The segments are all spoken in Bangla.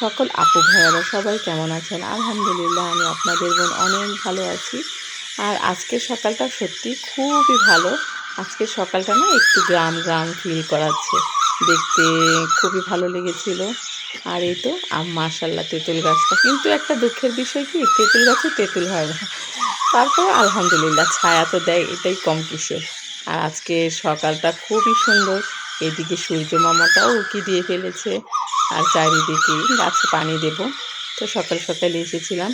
সকল আপু ভাইয়ারা সবাই কেমন আছেন? আলহামদুলিল্লাহ আমি আপনাদের বোন অনেক ভালো আছি। আর আজকের সকালটা সত্যি খুবই ভালো। আজকের সকালটা না একটু গ্রাম, গ্রাম ফিল করাচ্ছে। দেখতে খুবই ভালো লেগেছিল। আর এই তো মাশাআল্লাহ তেঁতুল গাছটা, কিন্তু একটা দুঃখের বিষয় কি তেঁতুল গাছে তেঁতুল হয় না। তারপর আলহামদুলিল্লাহ ছায়া তো দেয়, এটাই কম কিসের। আর আজকে সকালটা খুবই সুন্দর। এদিকে সূর্য মামাটাও উঁকি দিয়ে ফেলেছে। আর চারিদিকে গাছে পানি দেব। তো সকাল সকালে এসেছিলাম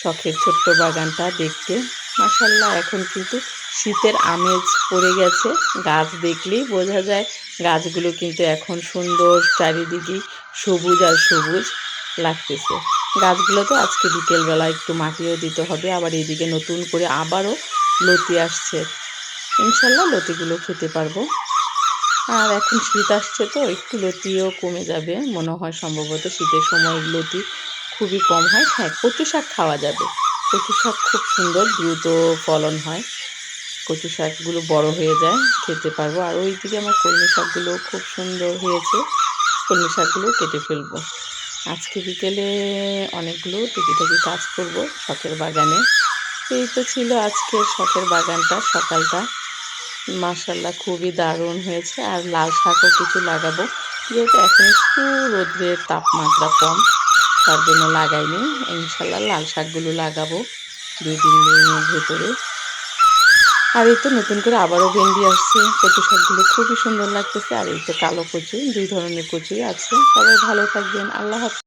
শখের ছোট্ট বাগানটা দেখতে। মাশাআল্লাহ এখন কিন্তু শীতের আমেজ পড়ে গেছে। গাছ দেখলেই বোঝা যায় গাছগুলো কিন্তু এখন সুন্দর, চারিদিকেই সবুজ আর সবুজ লাগতেছে। গাছগুলো তো আজকে বিকেলবেলা একটু মাটিও দিতে হবে। আবার এদিকে নতুন করে আবারও লতি আসছে। ইনশাল্লাহ লতিগুলো খেতে পারবো। আর এখন শীত আসছে তো একটু লতিও কমে যাবে মনে হয়, সম্ভবত শীতের সময় লতি খুবই কম হয়। হ্যাঁ, কচু শাক খাওয়া যাবে। কচু শাক খুব সুন্দর, দ্রুত ফলন হয়। কচু শাকগুলো বড় হয়ে যায়, খেতে পারবো। আর ওইদিকে আমার কলমি শাকগুলো খুব সুন্দর হয়েছে। কলমি শাকগুলো কেটে ফেলবো। আজকে বিকেলে অনেকগুলো টুকিটাকি কাজ করব শখের বাগানে। এই তো ছিল আজকের শখের বাগানটা, সকালটা। মাশাআল্লাহ খুবই দারুণ হয়েছে। আর লাল শাকও কিছু লাগাবো, যেহেতু এখন একটু রোদ্রের তাপমাত্রা কম, তার জন্য লাগাইনি। ইনশাল্লাহ লাল শাকগুলো লাগাবো 2-3 দিনের ভেতরে। আর এই তো নতুন করে আবারও ভেন্ডি আসছে। কচু শাকগুলো খুবই সুন্দর লাগতেছে। আর এই তো কালো কচু, 2 ধরনের কচুই আছে। সবাই ভালো থাকবেন। আল্লাহ হাফেজ।